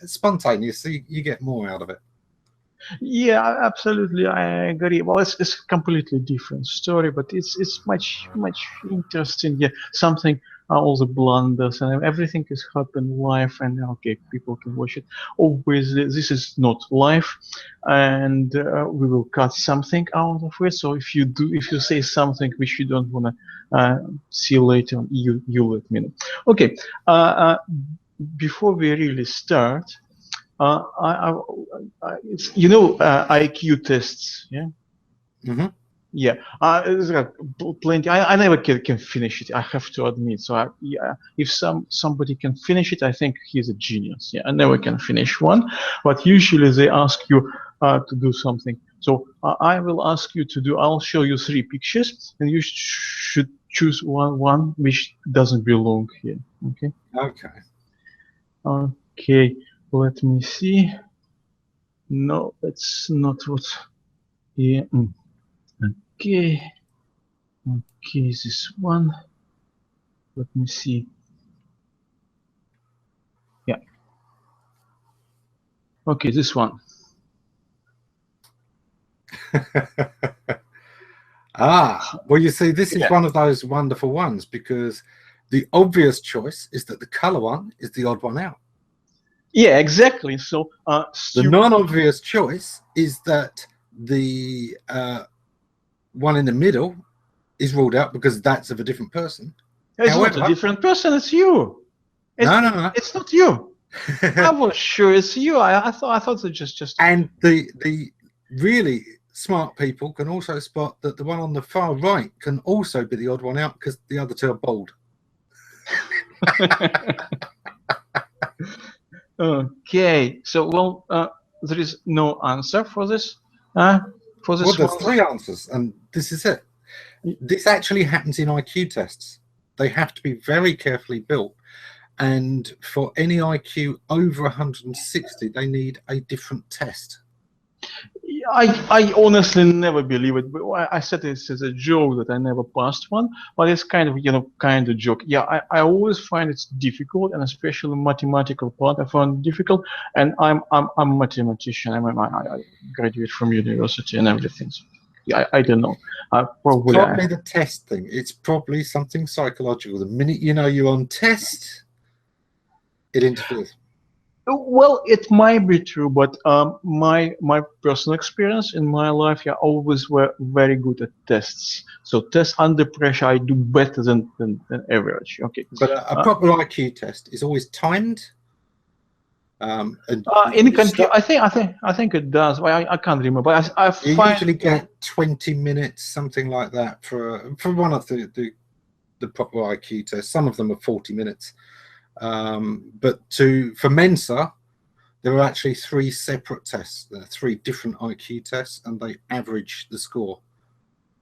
spontaneous, so you get more out of it. Yeah, absolutely, I agree. Well, it's a completely different story, but it's much interesting. Yeah, something, all the blunders and everything is happening live, and okay, people can watch it. Obviously, this is not live, and we will cut something out of it. So if you say something which you don't wanna see later on, you let me know. Okay, before we really start. It's, IQ tests, yeah? Mm-hmm. Yeah, there's plenty. I never can finish it, I have to admit. So yeah, if somebody can finish it, I think he's a genius. Yeah, I never can finish one, but usually they ask you to do something. So I will ask you to do. I'll show you 3 pictures, and you should choose one which doesn't belong here. Okay. Okay. Okay. Let me see. No, it's not what. Yeah. Okay. Okay, this one. Let me see. Yeah. Okay, this one. Well, you see, this is one of those wonderful ones, because the obvious choice is that the color one is the odd one out. Yeah, exactly. So the non-obvious choice is that the one in the middle is ruled out because that's of a different person. It's not a different person, it's you. No. It's not you. I was sure it's you. I thought it just. And the really smart people can also spot that the one on the far right can also be the odd one out because the other 2 are bold. Okay, so there is no answer for this. Well, there's 3 answers, and this is it. This actually happens in IQ tests. They have to be very carefully built, and for any IQ over 160, they need a different test. I honestly never believe it. I said this as a joke that I never passed one, but it's kind of joke. Yeah, I always find it's difficult, and especially mathematical part I find difficult. And I'm a mathematician. I graduated from university and everything. So yeah, I don't know. Probably the test thing. It's probably something psychological. The minute you know you're on test, it interferes. Well, it might be true, but my personal experience in my life, I always were very good at tests. So tests under pressure, I do better than average. Okay. But a proper IQ test is always timed. In computer, I think it does. Well, I can't remember. But I you usually get 20 minutes, something like that, for one of the proper IQ tests. Some of them are 40 minutes. But for Mensa, there are actually 3 separate tests. There are 3 different IQ tests, and they average the score,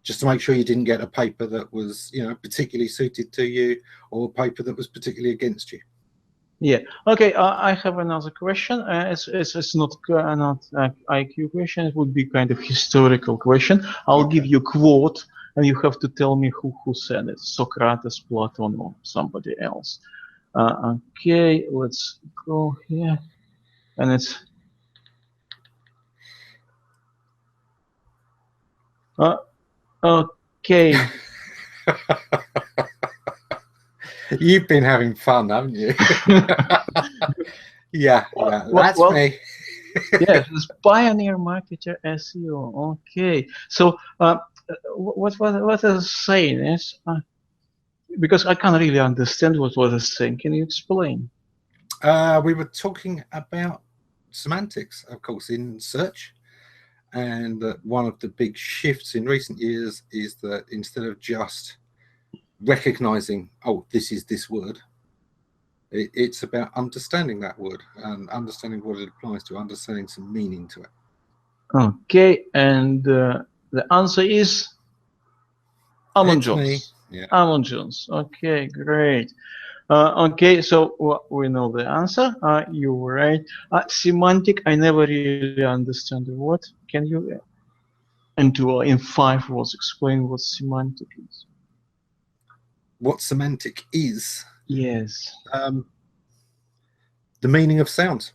just to make sure you didn't get a paper that was, particularly suited to you, or a paper that was particularly against you. Yeah. Okay. I have another question. It's not IQ question. It would be kind of historical question. I'll give you a quote, and you have to tell me who said it: Socrates, Platon, or somebody else. Okay. Let's go here, and it's. Okay. You've been having fun, haven't you? Yeah, that's me. Yes, it's pioneer marketer SEO. Okay, so what is saying is because I can't really understand what it's saying. Can you explain? We were talking about semantics, of course, in search, and one of the big shifts in recent years is that instead of just recognizing, oh, this is this word, it's about understanding that word and understanding what it applies to, understanding some meaning to it. Okay, and the answer is Ammon Johns. Yeah. Ammon Johns. Okay, great. Okay, so we know the answer. You were right. Semantic, I never really understand the word. Can you, in 5 words, explain what semantic is? What semantic is? Yes. The meaning of sounds.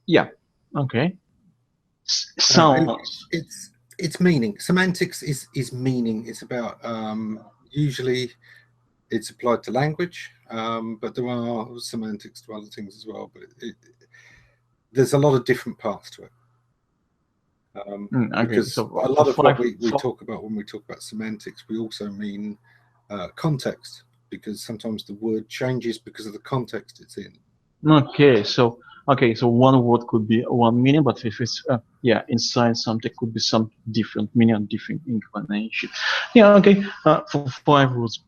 Yeah. Okay. And Sounds. it's meaning. Semantics is meaning. It's about usually it's applied to language, but there are semantics to other things as well. But there's a lot of different parts to it. Okay. Because So a for lot of what five. we talk about when we talk about semantics, we also mean context, because sometimes the word changes because of the context it's in. Okay. So one word could be one meaning, but if it's inside something could be some different meaning and different inclination. Yeah. Okay. For 5 words,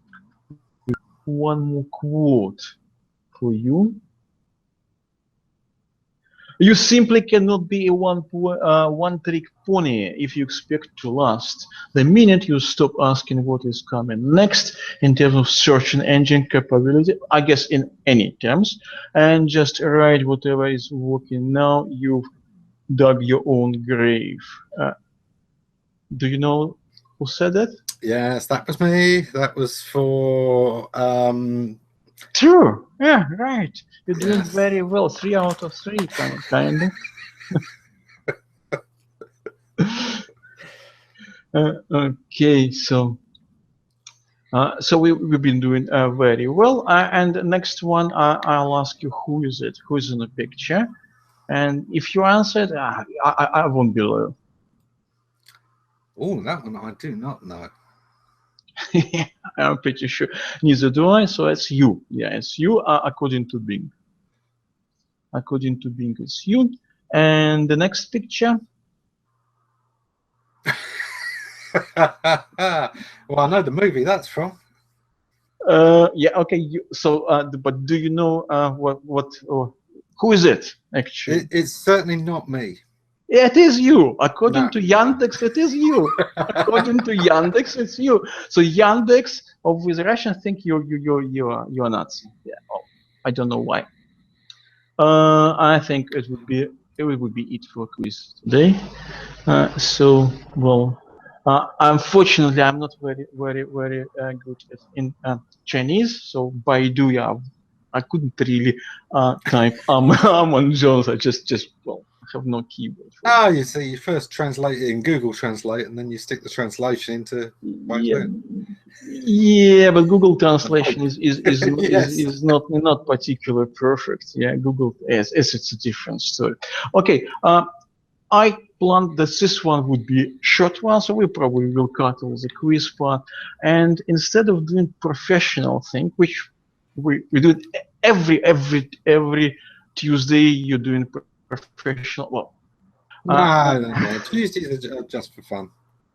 one more quote for you. You simply cannot be a one-trick pony if you expect to last. The minute you stop asking what is coming next in terms of search engine capability, I guess in any terms, and just write whatever is working now, you've dug your own grave. Do you know who said that? Yes, that was me. That was for True. Yeah, right. You're doing yes. very well. 3 out of 3, kind of. Okay, so we've been doing very well. And the next one, I'll ask you who is it? Who is in the picture? And if you answered, I won't be loyal. Oh, that one I do not know. I'm pretty sure. Neither do I. So it's you. Yeah, it's you. According to Bing. According to Bing, it's you. And the next picture. Well, I know the movie that's from. Yeah. Okay. But do you know who is it actually? It's certainly not me. It is you. According No. to Yandex, it is you. According to Yandex, it's you. So Yandex, with Russians think you're Nazi. Yeah. Oh, I don't know why. I think it would be it for quiz today. Unfortunately, I'm not very good in Chinese. So Baidu, yeah, I couldn't really type Ammon Johns. I just I have no keyboard for it. Oh, you see, you first translate it in Google Translate, and then you stick the translation into both Yeah, then. yeah, but Google Translation is Yes. not particularly perfect. Yeah, Google it's a different story. Okay, I planned that this one would be short one, so we probably will cut all the quiz part, and instead of doing professional thing, which we do every Tuesday, you're doing professional. Well, No. Tuesdays are just for fun.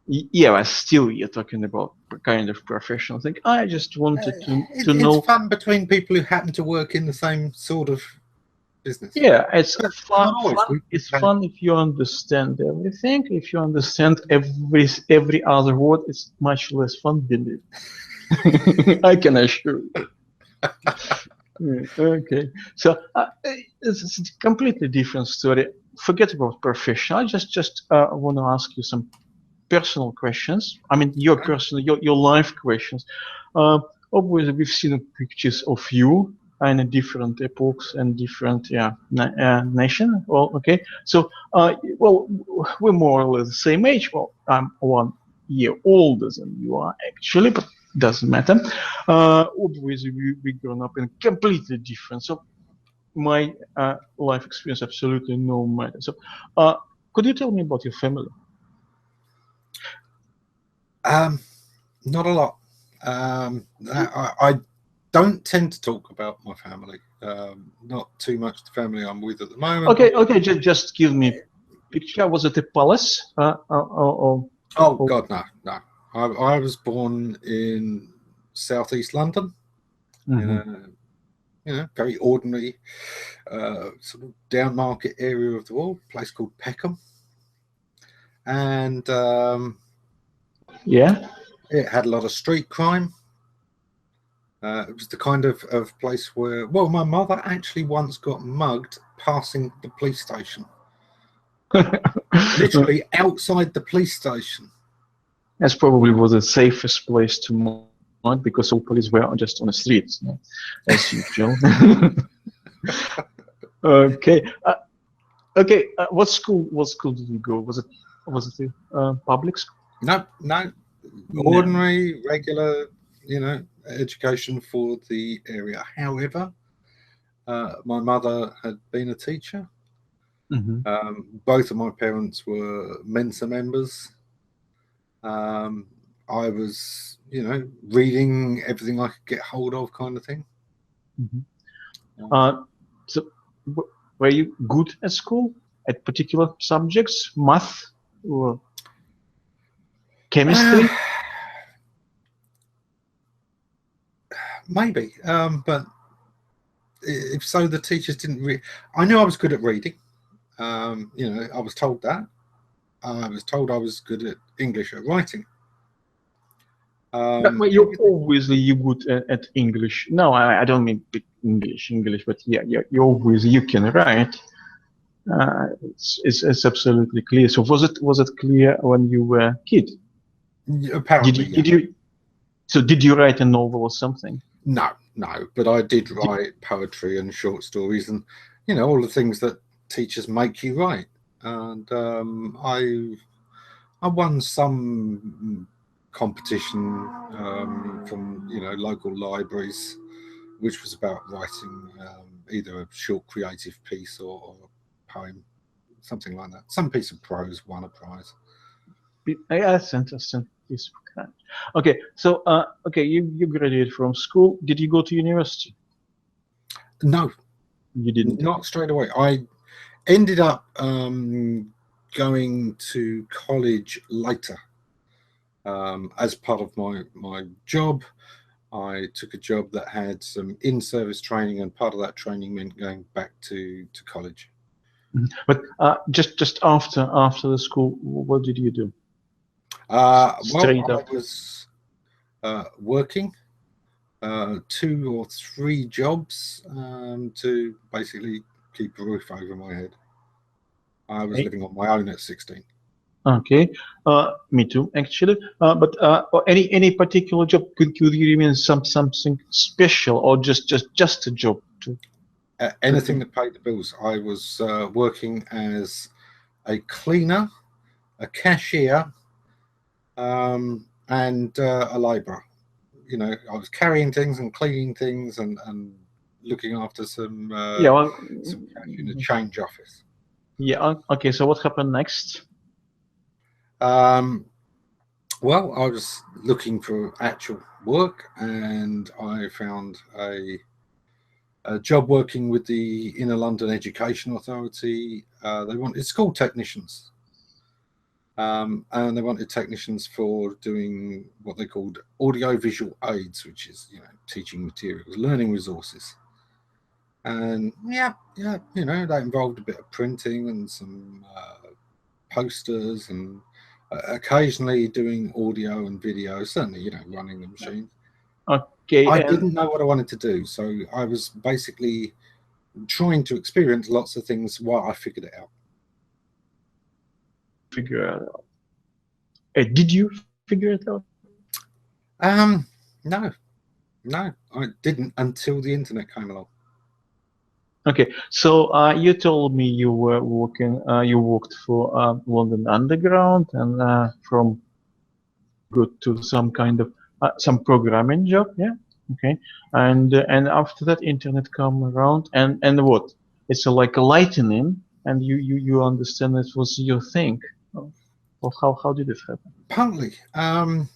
yeah, but still you're talking about kind of professional thing. I just wanted to It's know. fun between people who happen to work in the same sort of business. Yeah, it's But fun. not always. It's fun if you understand everything. If you understand every other word, it's much less fun, believe. I can assure you. Okay, so it's a completely different story. Forget about professional. I just want to ask you some personal questions. I mean, your Okay. personal, your life questions. Uh, Obviously, we've seen pictures of you in different epochs and different nation. Well, okay. So, we're more or less the same age. Well, I'm 1 year older than you are actually, but doesn't matter. Obviously, we grown up in completely different. So, my life experience absolutely no matter. So, could you tell me about your family? Not a lot. I don't tend to talk about my family. Not too much the family I'm with at the moment. Okay, just give me picture. Was it a palace? Oh God, no. I was born in southeast London, in a very ordinary sort of down market area of the world, a place called Peckham, and Yeah. it had a lot of street crime. It was the kind of place where, well, my mother actually once got mugged passing the police station, literally outside the police station. That's probably was the safest place to mug because all police were just on the streets, as usual. Okay. Okay, what school? What school did you go? Was it a public school? No, no, No. ordinary, regular, education for the area. However, my mother had been a teacher. Hmm. Both of my parents were Mensa members. Um, I was, reading everything I could get hold of, kind of thing. Hmm. Um, Uh, so, were you good at school at particular subjects, math or uh, chemistry? maybe, but if so, the teachers didn't read. I knew I was good at reading. I was told that. I was told I was good at English at writing. But well, Everything. you good at English. No, I don't mean big English, but yeah, you obviously you can write. It's absolutely clear. So was it clear when you were a kid? Did Apparently, you yeah. did you so did you write a novel or something? No, no, but I did Did, write poetry and short stories, and all the things that teachers make you write. And I won some competition from local libraries, which was about writing either a short creative piece or a poem, something like that. Some piece of prose won a prize. yeah, that's interesting. Okay, so okay, you graduated from school. Did you go to university? No, You didn't. not straight away. I ended up going to college later as part of my job. I took a job that had some in-service training, and part of that training meant going back to college. Mhm. But just after the school, what did you do? Well, Straight I up. was working 2 or 3 jobs to basically keep a roof over my head. I was Okay. living on my own at 16. Okay. Me too, actually. But or any particular job could you mean something special or just a job Anything to that paid the bills. I was working as a cleaner, a cashier, and a labourer. I was carrying things and cleaning things and looking after yeah, well, some cash in a change office. yeah. Okay. So what happened next? Um, well, I was looking for actual work, and I found a job working with the Inner London Education Authority. They wanted school technicians, and they wanted technicians for doing what they called audio-visual aids, which is teaching materials, learning resources. And yeah, that involved a bit of printing and some posters and occasionally doing audio and video. Certainly, running the machine. Okay, I and didn't know what I wanted to do, so I was basically trying to experience lots of things while I figured it out. figure it out. Did you figure it out? Um, no, no, I didn't until the internet came along. Okay, so you told me you were you worked for London Underground, and from go to some kind of some programming job, yeah. Okay, and after that, internet come around, and what? It's like a lightning, and you understand it was your thing. Or how did it happen? Partly, I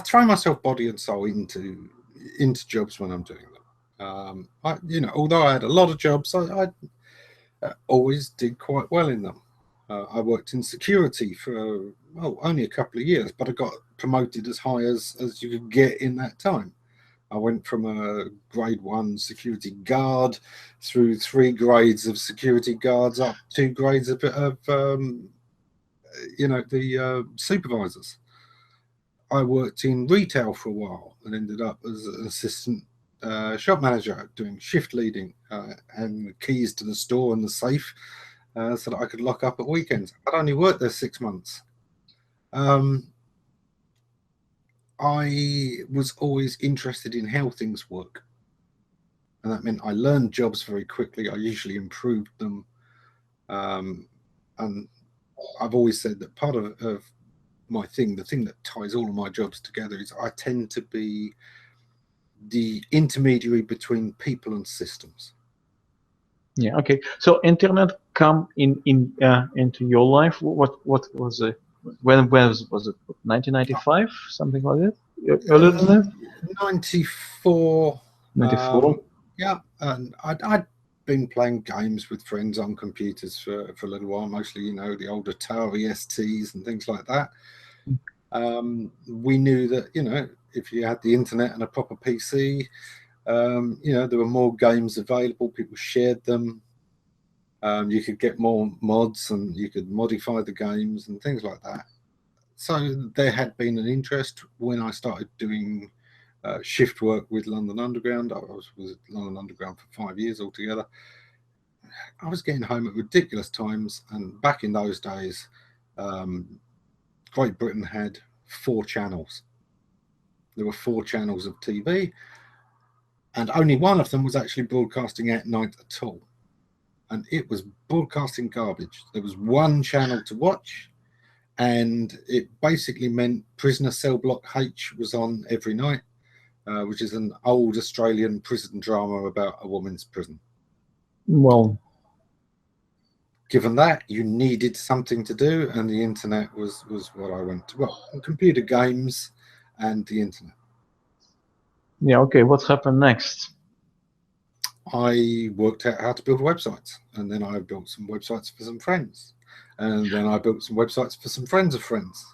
throw myself body and soul into jobs when I'm doing them. Although I had a lot of jobs, I always did quite well in them. I worked in security for only a couple of years, but I got promoted as high as you could get in that time. I went from a grade 1 security guard through 3 grades of security guards up 2 grades of the supervisors. I worked in retail for a while and ended up as an assistant shop manager doing shift leading and the keys to the store and the safe so that I could lock up at weekends. I'd only worked there 6 months. Um, I was always interested in how things work. And that meant I learned jobs very quickly. I usually improved them And I've always said that part of my thing, the thing that ties all of my jobs together, is I tend to be the intermediary between people and systems. Yeah. Okay. So internet come into your life. What was it? When was it? 1995, something like that. Earlier than that. 94. 94. Yeah, and I'd been playing games with friends on computers for a little while, mostly, you know, the old Atari STs and things like that. We knew that, you know, if you had the internet and a proper PC, you know, there were more games available. People shared them. You could get more mods and you could modify the games and things like that. So there had been an interest. When I started doing shift work with London Underground, I was at London Underground for 5 years altogether. I was getting home at ridiculous times, and back in those days, Great Britain had 4 channels. There were 4 channels of TV, and only one of them was actually broadcasting at night at all. And it was broadcasting garbage. There was one channel to watch, and it basically meant Prisoner Cell Block H was on every night, which is an old Australian prison drama about a woman's prison. Well, given that, you needed something to do, and the internet was what I went to. Well, computer games and the internet. Yeah. Okay. What happened next? I worked out how to build websites, and then I built some websites for some friends, and then I built some websites for some friends of friends.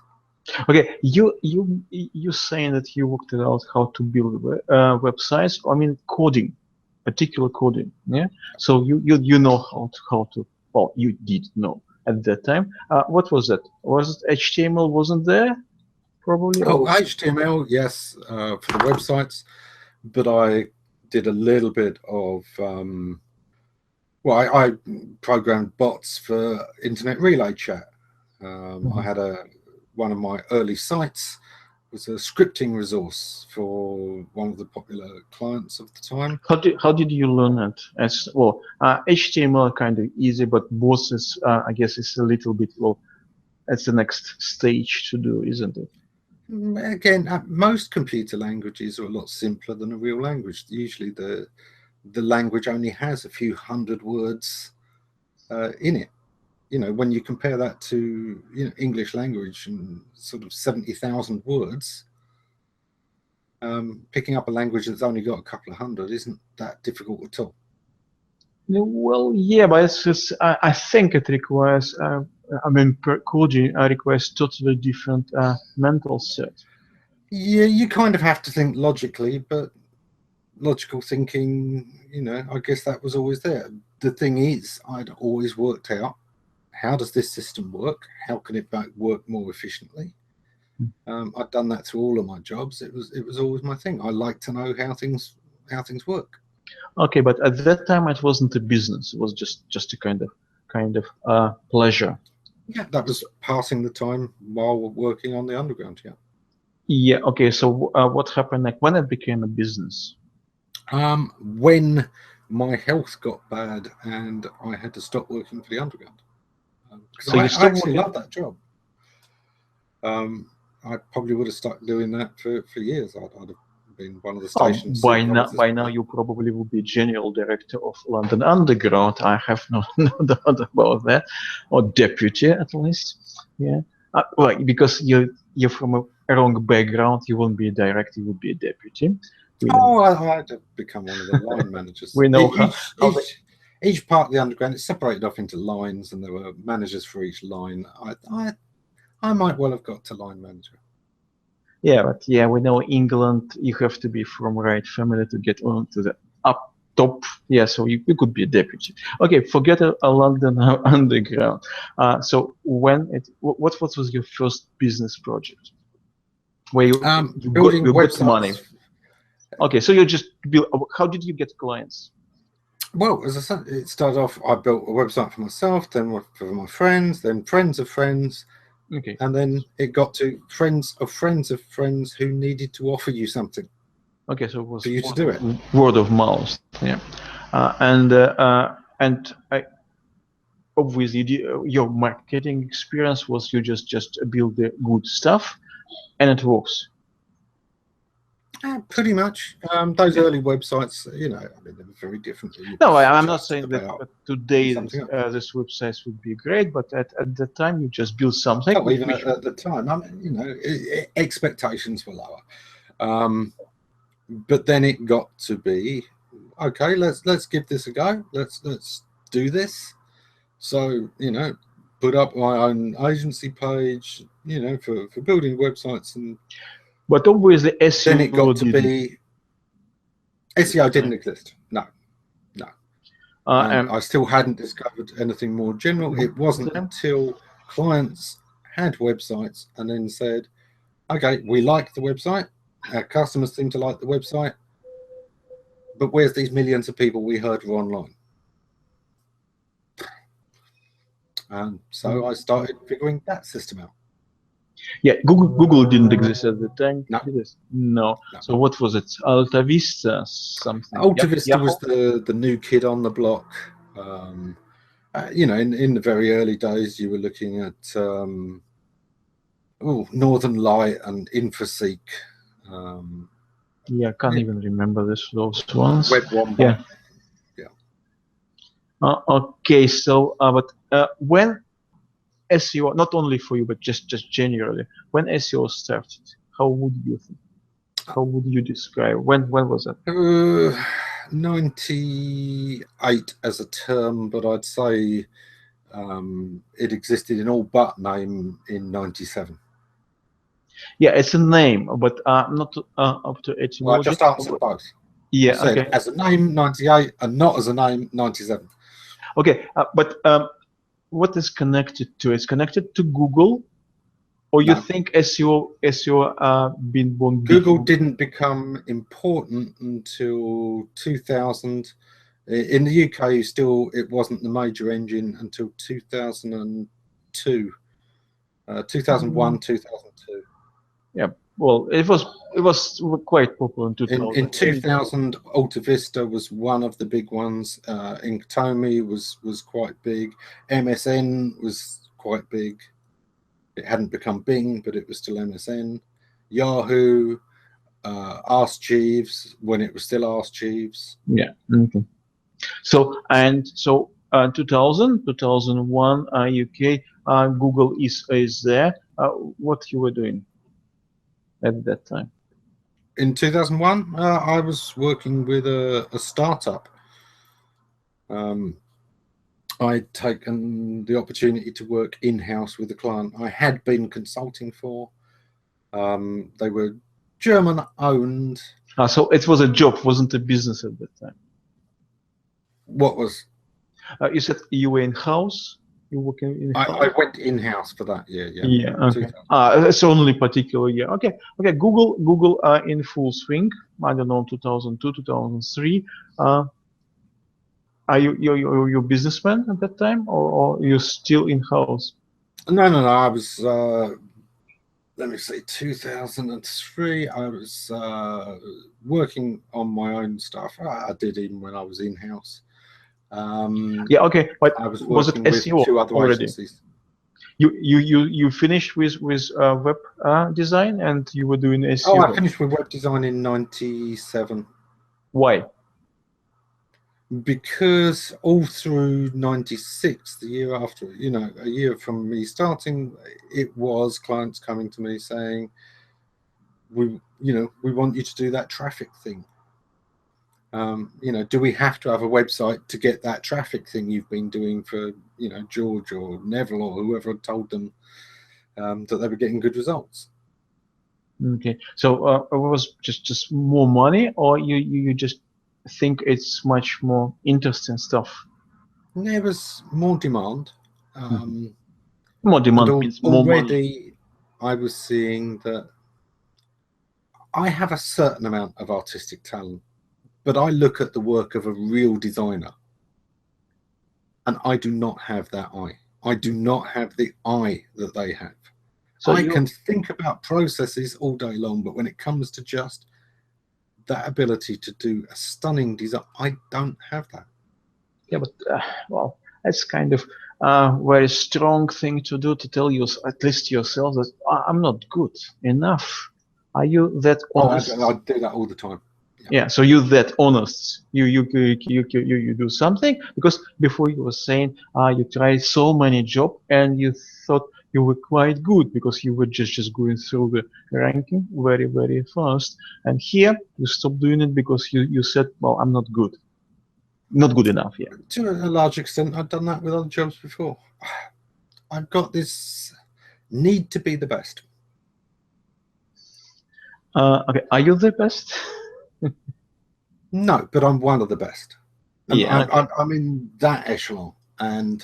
Okay, you saying that you worked out how to build websites. I mean, coding, particular coding. Yeah. So you know how to. Well, you did know at that time. What was that? Was it HTML? Wasn't there? Probably. Oh, HTML, yes, for the websites, but I did a little bit of. Well, I programmed bots for internet relay chat. I had one of my early sites was a scripting resource for one of the popular clients of the time. How did you learn it? As well, HTML kind of easy, but bots is I guess it's a little bit well. That's the next stage to do, isn't it? Again, most computer languages are a lot simpler than a real language. Usually, the language only has a few hundred words in it. You know, when you compare that to English language and sort of 70,000 words, picking up a language that's only got a couple of hundred isn't that difficult at all. Well, yeah, but it's just, I think it requires. I mean, coding requires totally different mental set. Yeah, you kind of have to think logically, but logical thinking, I guess that was always there. The thing is, I'd always worked out, how does this system work? How can it work more efficiently? I'd done that through all of my jobs. It was always my thing. I like to know how things work. Okay, but at that time it wasn't a business. It was just a kind of pleasure. Yeah, that was passing the time while working on the underground. Yeah. Yeah. Okay. So what happened next? When it became a business? When my health got bad and I had to stop working for the underground. Because I actually love that job. I probably would have started doing that for years. I'd have been one of the station supervisors. By now, you probably will be general director of London Underground. I have no doubt about that, or deputy at least. Yeah, well, because you're from a wrong background, you won't be a director. You would be a deputy. I'd have become one of the line managers. We know each part of the underground is separated off into lines, and there were managers for each line. I might well have got to line manager. Yeah, but we know England, you have to be from right family to get on to the up top. Yeah, so you could be a deputy. Okay, forget a London Underground. So what was your first business project? Where you got money? Okay, so you just build. How did you get clients? Well, as I said, it started off, I built a website for myself, then for my friends, then friends of friends. Okay. And then it got to friends of friends of friends who needed to offer you something. Okay, so it was for you to do it. Word of mouth. Yeah. obviously your marketing experience was you just build the good stuff, and it works. Pretty much. Those early websites, you know, I mean, they were very different. No, I'm not Just saying that about today something else. this websites would be great, but at the time you just build something. Oh, even at the time, I mean, you know, expectations were lower. But then it got to be, okay, let's give this a go. Let's do this. So, you know, put up my own agency page, you know, for building websites, and but obviously SEO then it got to didn't. be SEO didn't exist. No. And I still hadn't discovered anything more general. It wasn't until clients had websites and then said, okay, we like the website, our customers seem to like the website, but where's these millions of people we heard were online? And so I started figuring that system out. Yeah, Google didn't exist at the time. No. Did it? No. So what was it? Alta Vista something? Alta Vista Yahoo? was the new kid on the block. You know, in the very early days, you were looking at Northern Light and Infoseek. Yeah, I can't even remember those ones. webpromo. Okay, so but when SEO, not only for you but just generally, when SEO started, how would you think? How would you describe? When was that? 98 as a term, but I'd say it existed in all but name in 97. Yeah, it's a name, but not up to etymology. Well, I just answered both. Yeah, I said okay. as a name 98 and not as a name 97. Okay, but what is connected to? It's connected to Google, or you think SEO been born Google before? didn't become important until 2000. In the UK, still it wasn't the major engine until 2002, 2001, 2002. Yeah, well, it was quite popular in 2000. In 2000, Alta Vista was one of the big ones. Inktomi was quite big. MSN was quite big. It hadn't become Bing, but it was still MSN. Yahoo, Ask Jeeves when it was still Ask Jeeves. Yeah. Okay. So 2000, 2001, UK, Google is there. What you were doing at that time? In 2001, I was working with a startup. I'd taken the opportunity to work in-house with a client I had been consulting for. They were German-owned. So it was a job, wasn't a business at that time. What was? You said you were in-house. You working in-house? I went in-house for that year. Yeah. Yeah. Okay. It's only particular year. Okay. Okay. Google in full swing. I don't know, 2002, 2003. Are you businessman at that time, or you still in-house? No. I was. Let me see. 2003. I was working on my own stuff. I did even when I was in-house. Yeah. Okay. But I was was it working with SEO 2 other already? agencies. You finished with web design, and you were doing SEO. Oh, I finished with web design in 97. Why? Because all through 96, the year after, you know, a year from me starting, it was clients coming to me saying, we want you to do that traffic thing. You know, do we have to have a website to get that traffic thing you've been doing for, you know, George or Neville or whoever had told them that they were getting good results? Okay, so it was just more money, or you just think it's much more interesting stuff? There was more demand. More demand means more money. Already I was seeing that I have a certain amount of artistic talent, but I look at the work of a real designer and I do not have that eye. I do not have the eye that they have. So I can think about processes all day long, but when it comes to just that ability to do a stunning design, I don't have that. Yeah, but well, That's kind of very strong thing to do, to tell you, at least yourself, that I'm not good enough. Are you that honest? I do that all the time. Yeah, so you're that honest. You do something, because before you were saying you tried so many jobs and you thought you were quite good because you were just going through the ranking very fast. And here you stopped doing it because you said, well, I'm not good, not good enough. Yeah. To a large extent, I've done that with other jobs before. I've got this need to be the best. Okay, are you the best? No, but I'm one of the best. Yeah, I'm in that echelon. And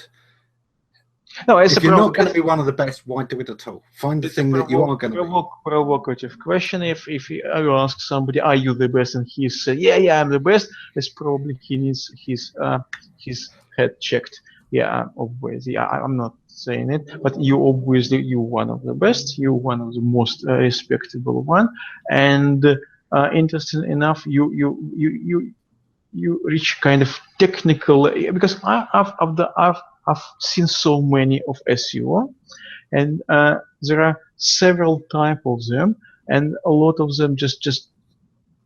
no, it's if you're not going to be one of the best, why do it at all? Find the thing that you are going to be. Provocative question. If you ask somebody, "Are you the best?" and he said, "Yeah, I'm the best," it's probably he needs his head checked. Yeah, obviously, I'm not saying it, but you're one of the best. You're one of the most respectable one, and interesting enough, you reach kind of technical, because I've seen so many of SEO, and there are several type of them, and a lot of them just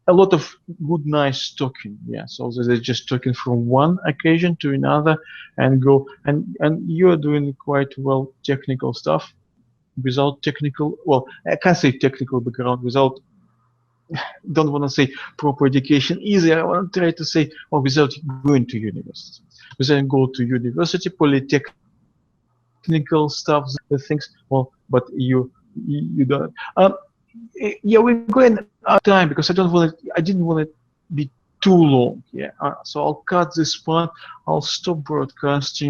a lot of good nice talking. Yeah, so they're just talking from one occasion to another and go, and you're doing quite well technical stuff without technical, well, I can't say technical background, without, don't want to say proper education either. I want to try to say, or without going to university. Without go to university, polytechnical stuff, the things. Well, but you don't. Yeah, we're going out of time because I didn't want it to be too long. Yeah, so I'll cut this part. I'll stop broadcasting.